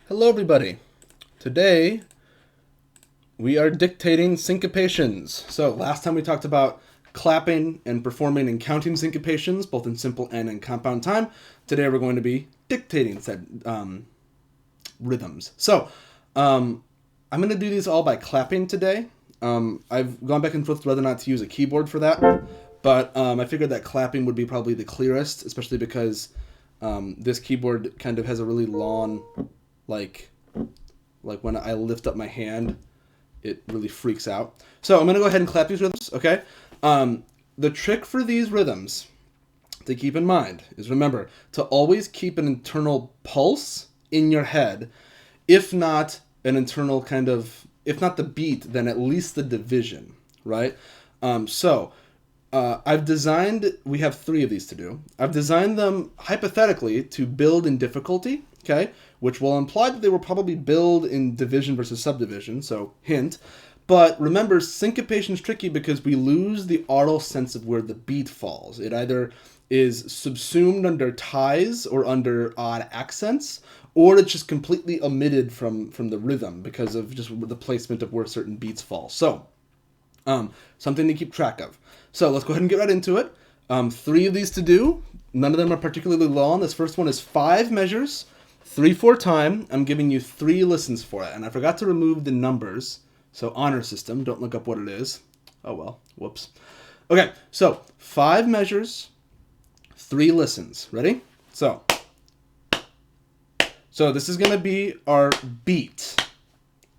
Hello everybody. Today we are dictating syncopations. So last time we talked about clapping and performing and counting syncopations, both in simple and in compound time. Today we're going to be dictating said rhythms. So I'm going to do these all by clapping today. I've gone back and forth whether or not to use a keyboard for that, but I figured that clapping would be probably the clearest, especially because this keyboard kind of has a really long, like when I lift up my hand, it really freaks out. So I'm going to go ahead and clap these rhythms, okay? The trick for these rhythms to keep in mind is, remember, to always keep an internal pulse in your head, if not an internal kind of, if not the beat, then at least the division, right? I've designed, we have 3 of these to do. I've designed them hypothetically to build in difficulty, okay? Which will imply that they will probably build in division versus subdivision, so hint. But remember, syncopation is tricky because we lose the aural sense of where the beat falls. It either is subsumed under ties or under odd accents, or it's just completely omitted from the rhythm because of just the placement of where certain beats fall. So, something to keep track of. So let's go ahead and get right into it. 3 of these to do. None of them are particularly long. This first one is 5 measures, 3/4 time. I'm giving you 3 listens for it. And I forgot to remove the numbers. So honor system, don't look up what it is. Oh well, whoops. Okay, so 5 measures, 3 listens. Ready? So this is going to be our beat.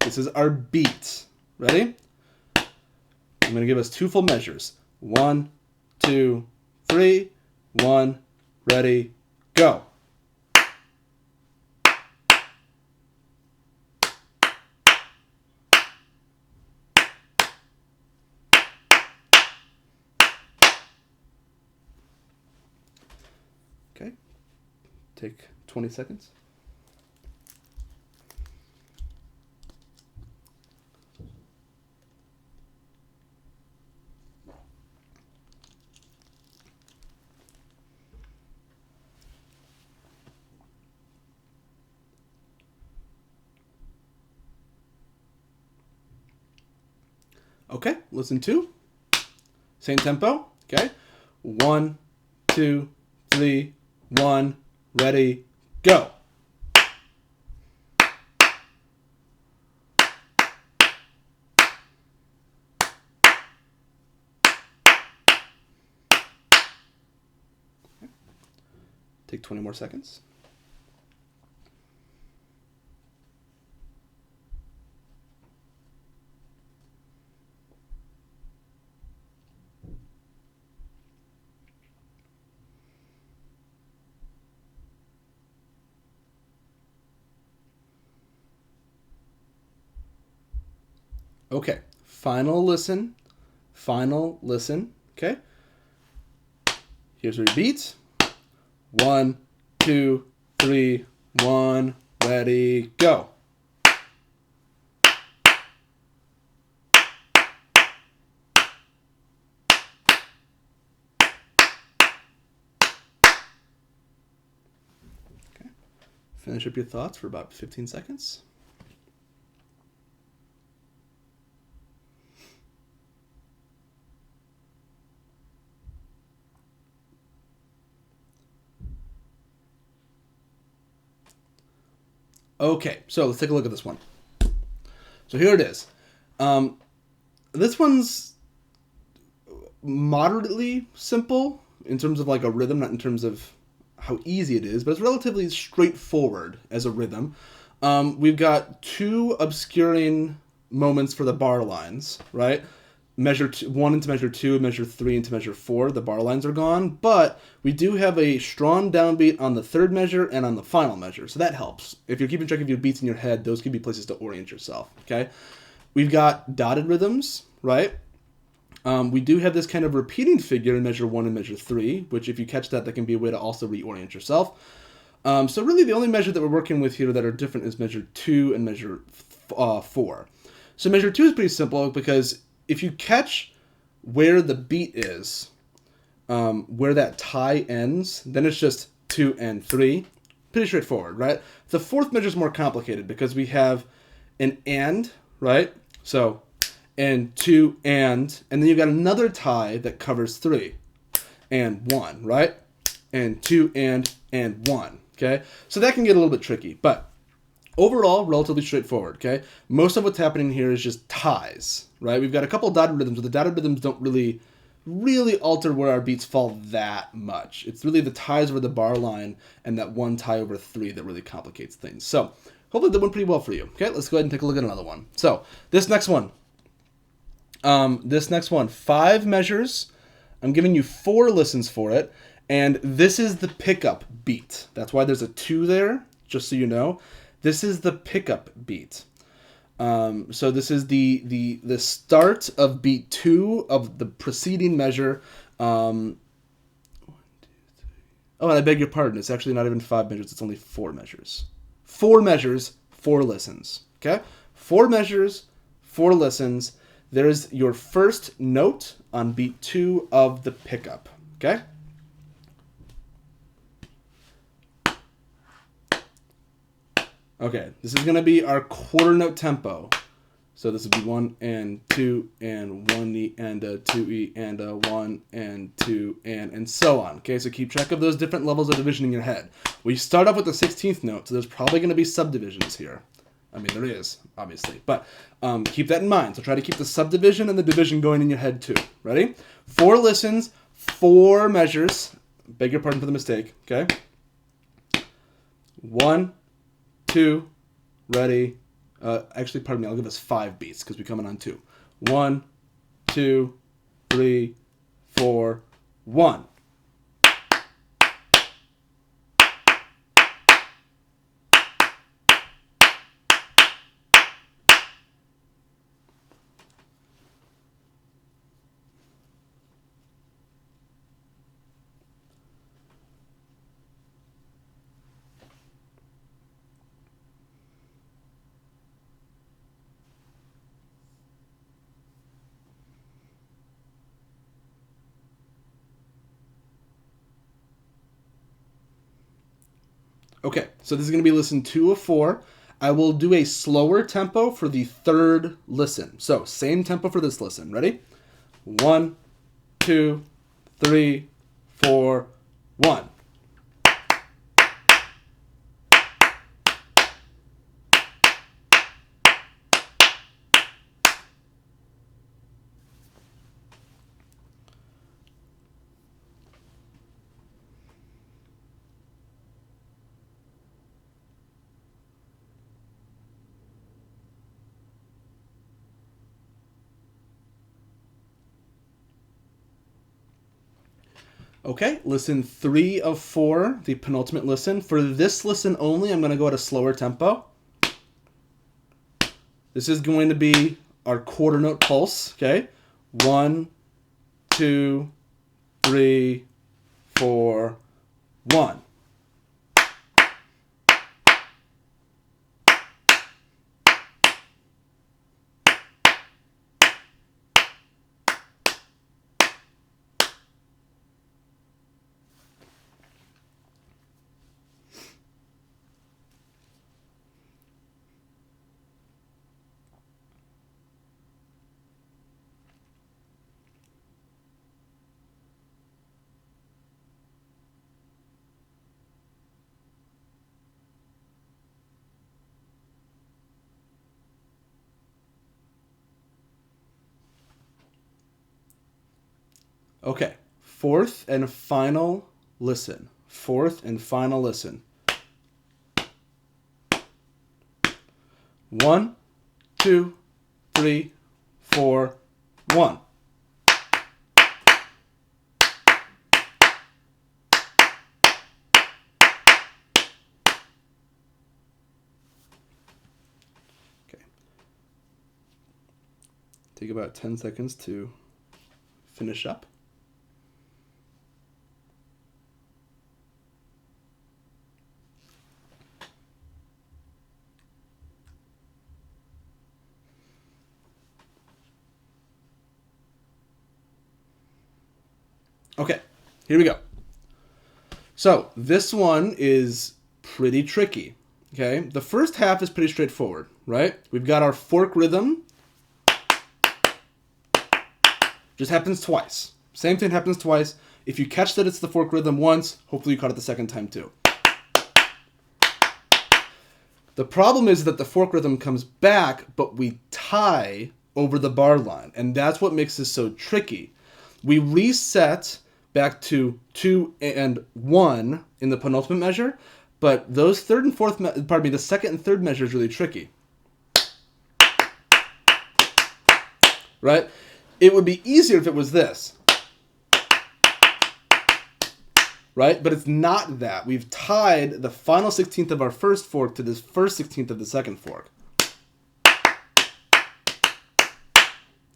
This is our beat. Ready? I'm going to give us 2 full measures. 1, 2, 3. 1, ready, go. Okay. Take 20 seconds. Okay, listen to. Same tempo. Okay. 1, 2, 3. 1, ready, go. Take 20 more seconds. Okay, final listen, okay? Here's your beats. 1, 2, 3, 1, ready, go. Okay, finish up your thoughts for about 15 seconds. Okay, so let's take a look at this one. So here it is. This one's moderately simple in terms of like a rhythm, not in terms of how easy it is, but it's relatively straightforward as a rhythm. We've got 2 obscuring moments for the bar lines, right? Measure 1 into measure 2, measure 3 into measure 4, the bar lines are gone, but we do have a strong downbeat on the 3rd measure and on the final measure, so that helps. If you're keeping track of your beats in your head, those could be places to orient yourself, okay? We've got dotted rhythms, right? We do have this kind of repeating figure in measure 1 and measure 3, which if you catch that can be a way to also reorient yourself. So really the only measure that we're working with here that are different is measure 2 and measure 4. So measure 2 is pretty simple because if you catch where the beat is, where that tie ends, then it's just 2 and 3, pretty straightforward, right? The fourth measure is more complicated because we have an and, right? So, and two and then you've got another tie that covers 3 and 1, right? And 2 and 1, okay? So that can get a little bit tricky, but overall, relatively straightforward, okay? Most of what's happening here is just ties, right? We've got a couple dotted rhythms, but the dotted rhythms don't really alter where our beats fall that much. It's really the ties over the bar line and that one tie over 3 that really complicates things. So hopefully that went pretty well for you. Okay, let's go ahead and take a look at another one. So this next one, 5 measures. I'm giving you 4 listens for it, and this is the pickup beat. That's why there's a 2 there, just so you know. This is the pickup beat. So this is the start of beat 2 of the preceding measure. 1, 2, 3. Oh, and I beg your pardon. It's actually not even 5 measures. It's only 4 measures. 4 measures, 4 listens. Okay? 4 measures, 4 listens. There's your first note on beat 2 of the pickup. Okay? Okay, this is going to be our quarter note tempo. So this would be 1 and 2 and 1E and a 2E and a 1 and 2 and so on. Okay, so keep track of those different levels of division in your head. We start off with the 16th note, so there's probably going to be subdivisions here. I mean, there is, obviously, but keep that in mind. So try to keep the subdivision and the division going in your head too. Ready? 4 listens, 4 measures. Beg your pardon for the mistake, okay? 1, 2, ready. Actually, pardon me, I'll give us 5 beats because we're coming on 2. 1, 2, 3, 4, 1. Okay, so this is going to be listen 2 of 4. I will do a slower tempo for the 3rd listen. So, same tempo for this listen. Ready? 1, 2, 3, 4, 1. Okay, listen 3 of 4, the penultimate listen. For this listen only, I'm going to go at a slower tempo. This is going to be our quarter note pulse, okay? 1, 2, 3, 4, 1. Okay, 4th and final listen. 4th and final listen. 1, 2, 3, 4, 1. Okay. Take about 10 seconds to finish up. Okay, here we go. So this one is pretty tricky. Okay, the first half is pretty straightforward, right? We've got our fork rhythm. Just happens twice. Same thing happens twice. If you catch that it's the fork rhythm once, hopefully you caught it the second time too. The problem is that the fork rhythm comes back, but we tie over the bar line, and that's what makes this so tricky. We reset back to 2 and 1 in the penultimate measure, but those the second and third measure is really tricky. Right? It would be easier if it was this. Right? But it's not that. We've tied the final 16th of our first fork to this first 16th of the second fork.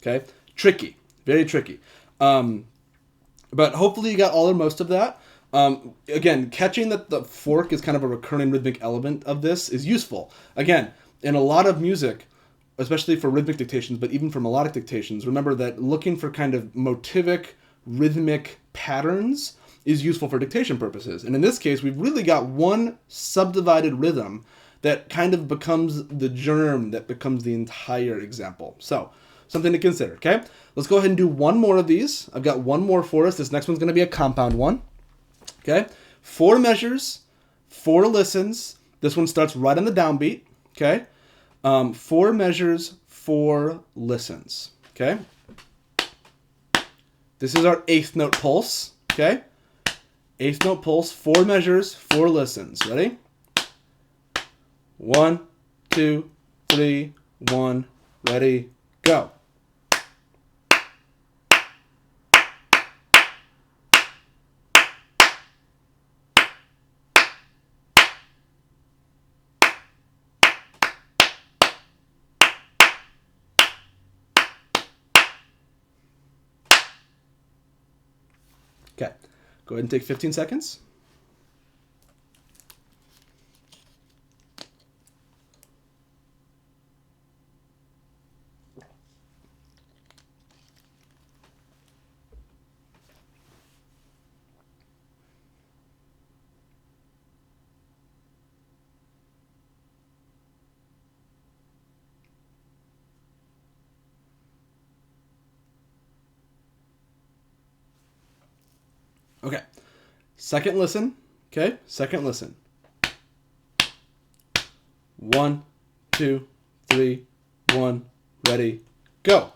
Okay? Tricky. Very tricky. But hopefully you got all or most of that. Again, catching that the fork is kind of a recurring rhythmic element of this is useful. Again, in a lot of music, especially for rhythmic dictations, but even for melodic dictations, remember that looking for kind of motivic, rhythmic patterns is useful for dictation purposes. And in this case, we've really got one subdivided rhythm that kind of becomes the germ that becomes the entire example. So, something to consider, okay? Let's go ahead and do one more of these. I've got one more for us. This next one's going to be a compound one, okay? 4 measures, 4 listens. This one starts right on the downbeat, okay? 4 measures, 4 listens, okay? This is our 8th note pulse, okay? 8th note pulse, 4 measures, 4 listens. Ready? 1, 2, 3, 1, ready, go. Okay, go ahead and take 15 seconds. Okay, second listen, okay, second listen. 1, 2, 3, 1, ready, go.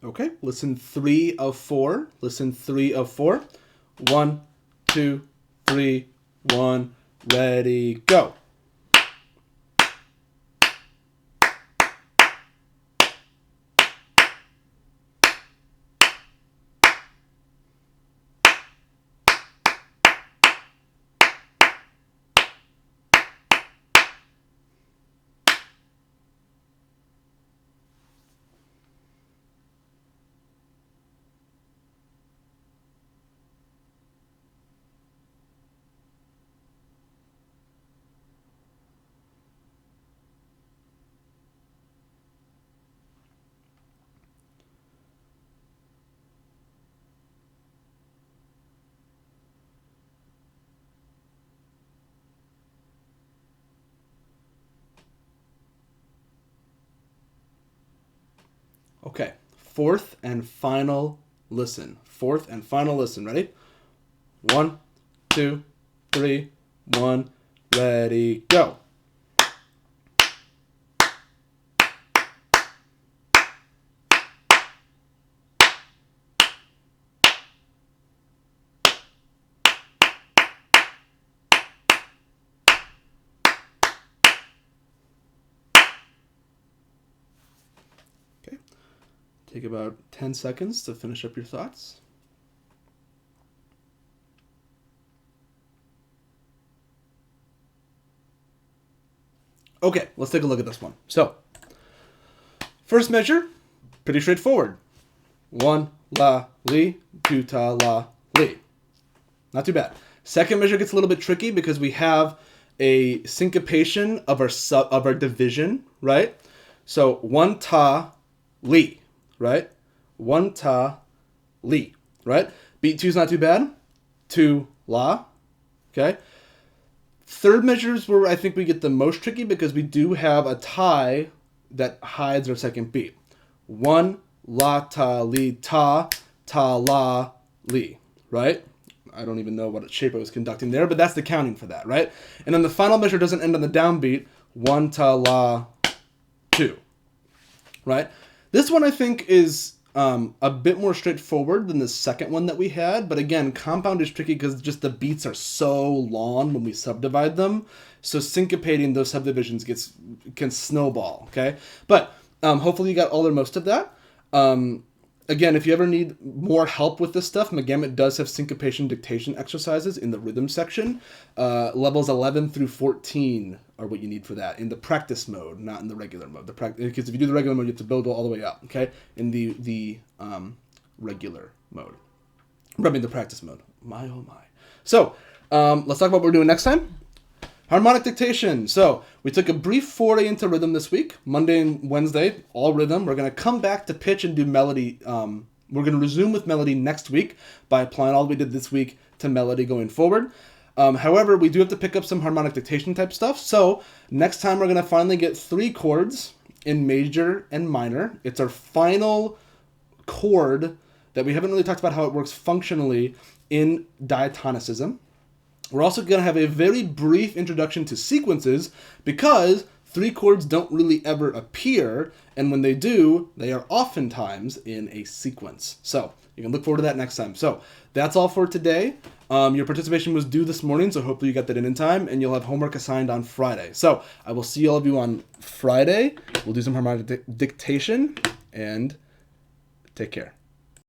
Okay, listen 3 of 4. Listen 3 of 4. 1, 2, 3, 1, ready, go. Okay, fourth and final listen. Fourth and final listen. Ready? 1, 2, 3, 1, ready, go. Okay, Take about 10 seconds to finish up your thoughts. Okay, let's take a look at this one. So, first measure, pretty straightforward. 1, la, li, 2, ta, la, li. Not too bad. Second measure gets a little bit tricky because we have a syncopation of our division, right? So 1 ta, li, right? 1 ta, li, right? Beat 2 is not too bad. 2 la, okay? Third measure is where I think we get the most tricky because we do have a tie that hides our second beat. 1 la ta li ta ta la li, right? I don't even know what shape I was conducting there, but that's the counting for that, right? And then the final measure doesn't end on the downbeat. 1 ta la 2, right? This one I think is a bit more straightforward than the second one that we had, but again, compound is tricky because just the beats are so long when we subdivide them. So syncopating those subdivisions can snowball, okay? But hopefully you got all or most of that. Again, if you ever need more help with this stuff, Megamit does have syncopation dictation exercises in the rhythm section. Levels 11 through 14 are what you need for that in the practice mode, not in the regular mode. Because if you do the regular mode, you have to build all the way up, okay? In the regular mode. I mean, the practice mode. My, oh my. So, let's talk about what we're doing next time. Harmonic dictation. So we took a brief foray into rhythm this week. Monday and Wednesday, all rhythm. We're going to come back to pitch and do melody. We're going to resume with melody next week by applying all we did this week to melody going forward. However, we do have to pick up some harmonic dictation type stuff. So next time we're going to finally get 3 chords in major and minor. It's our final chord that we haven't really talked about how it works functionally in diatonicism. We're also going to have a very brief introduction to sequences because 3 chords don't really ever appear, and when they do, they are oftentimes in a sequence. So you can look forward to that next time. So that's all for today. Your participation was due this morning, so hopefully you got that in time, and you'll have homework assigned on Friday. So I will see all of you on Friday. We'll do some harmonic dictation, and take care.